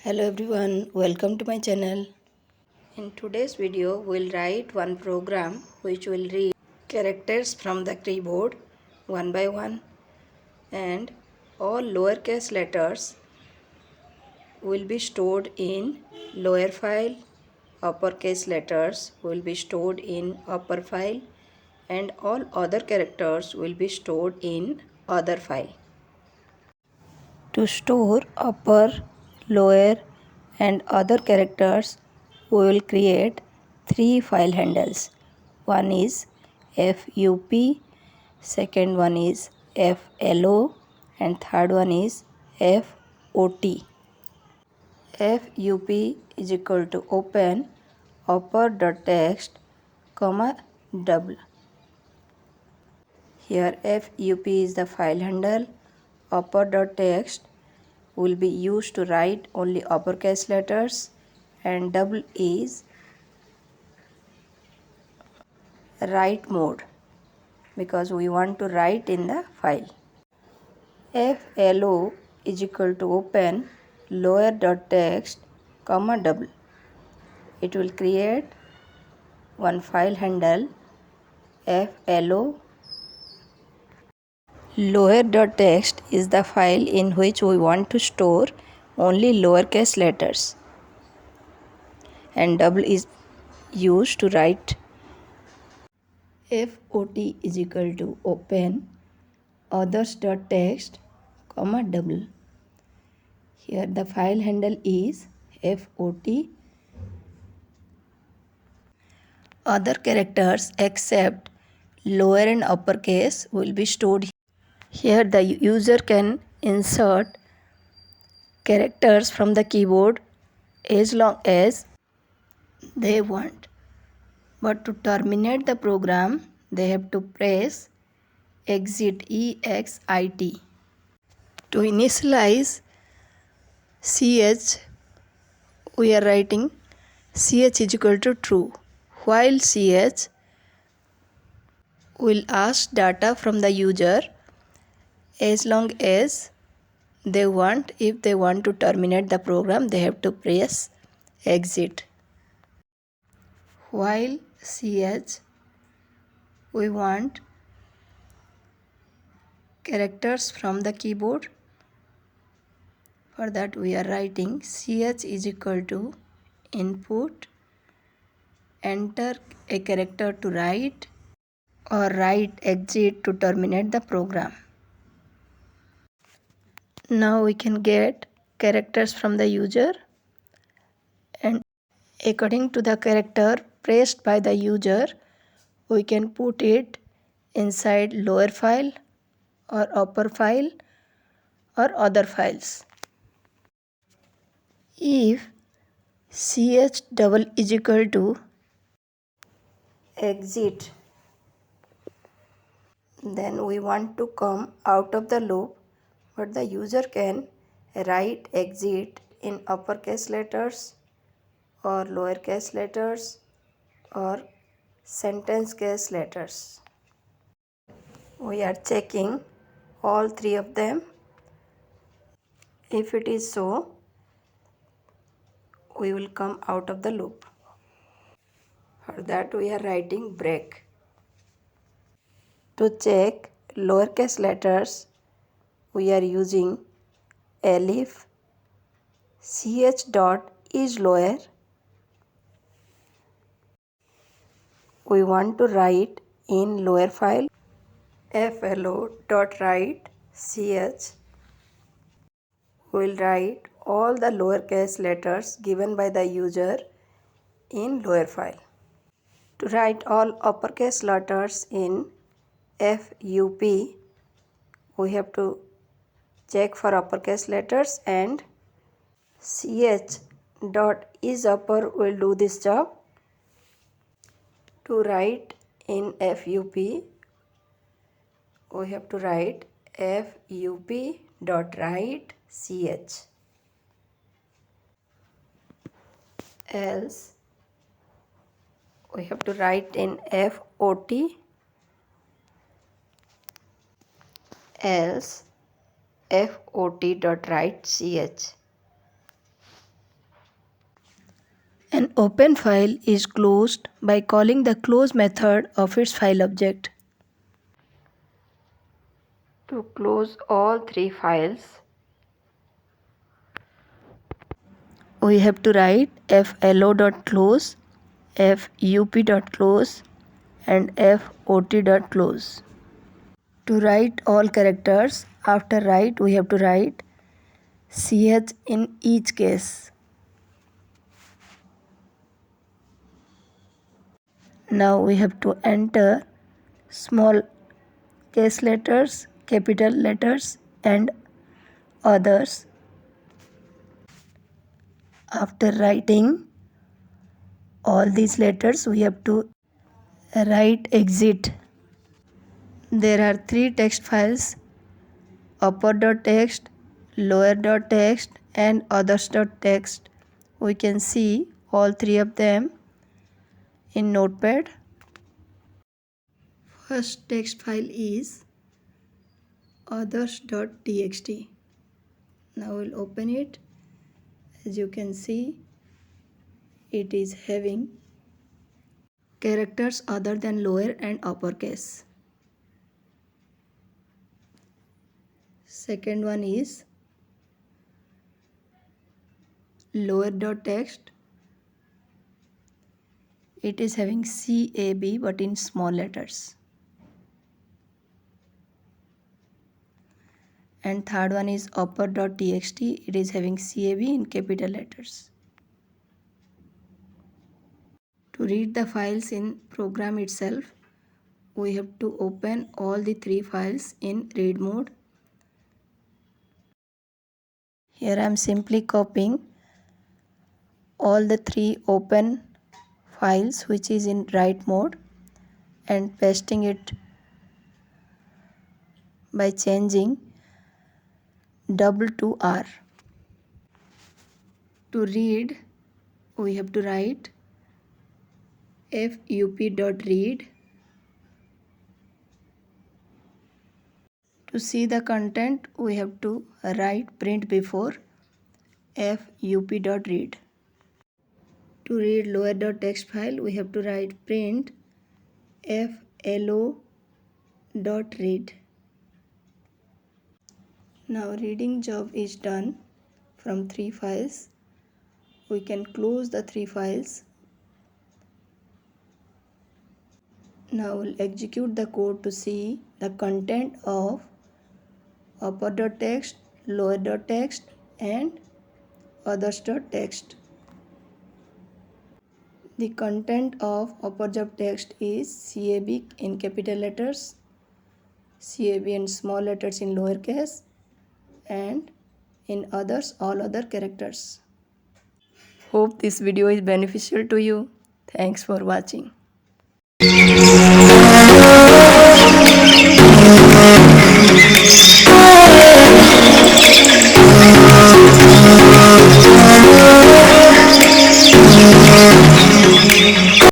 Hello everyone, welcome to my channel. In today's video, we'll write one program which will read characters from the keyboard one by one, and all lowercase letters will be stored in lower file, uppercase letters will be stored in upper file, and all other characters will be stored in other file. To store upper, lower and other characters, we will create three file handles. One is FUP, second one is FLO and third one is FOT. FUP is equal to open upper.txt, comma double. Here FUP is the file handle. Upper.txt will be used to write only uppercase letters, and double is write mode because we want to write in the file. FLO is equal to open lower.txt, comma double. It will create one file handle FLO. Lower.txt is the file in which we want to store only lowercase letters, and double is used to write. FOT is equal to open others.txt, comma double. Here the file handle is FOT. Other characters except lower and uppercase will be stored. Here the user can insert characters from the keyboard as long as they want. But to terminate the program, they have to press exit, EXIT. To initialize ch, we are writing ch is equal to true. While ch will ask data from the user as long as they want. If they want to terminate the program, they have to press exit. While ch, we want characters from the keyboard. For that we are writing ch is equal to input, enter a character to write, or write exit to terminate the program. Now we can get characters from the user, and according to the character pressed by the user, we can put it inside lower file or upper file or other files. If ch double is equal to exit, then we want to come out of the loop, but the user can write exit in uppercase letters or lowercase letters or sentence case letters. We are checking all three of them. If it is so, we will come out of the loop. For that we are writing break. To check lowercase letters, we are using elif. Ch dot is lower. We want to write in lower file. FLO dot write ch will write all the lowercase letters given by the user in lower file. To write all uppercase letters in FUP, we have to check for uppercase letters, and ch dot is upper will do this job. To write in FUP, we have to write FUP dot write ch. Else we have to write in FOT. Else FOT dot write ch. An open file is closed by calling the close method of its file object. To close all three files, we have to write flo.close, fup.close and fot.close. To write all characters, after write we have to write ch in each case. Now we have to enter small case letters, capital letters and others. After writing all these letters, we have to write exit. There are three text files: upper.txt, lower.txt and others.txt. We can see all three of them in Notepad. First text file is others.txt. Now we'll open it. As you can see, it is having characters other than lower and uppercase. Second one is lower.txt. It is having CAB but in small letters. And third one is upper.txt. It is having CAB in capital letters. To read the files in program itself, we have to open all the three files in read mode. Here I am simply copying all the three open files which is in write mode and pasting it by changing double to R. To read, we have to write fup.read. To see the content, we have to write print before fup.read. To read lower.txt file, we have to write print flo.read. Now reading job is done from three files. We can close the three files. Now we'll execute the code to see the content of upper.txt, lower.txt and others.txt. The content of upper.txt is CAB in capital letters, CAB in small letters in lowercase, and in others all other characters. Hope this video is beneficial to you. Thanks for watching.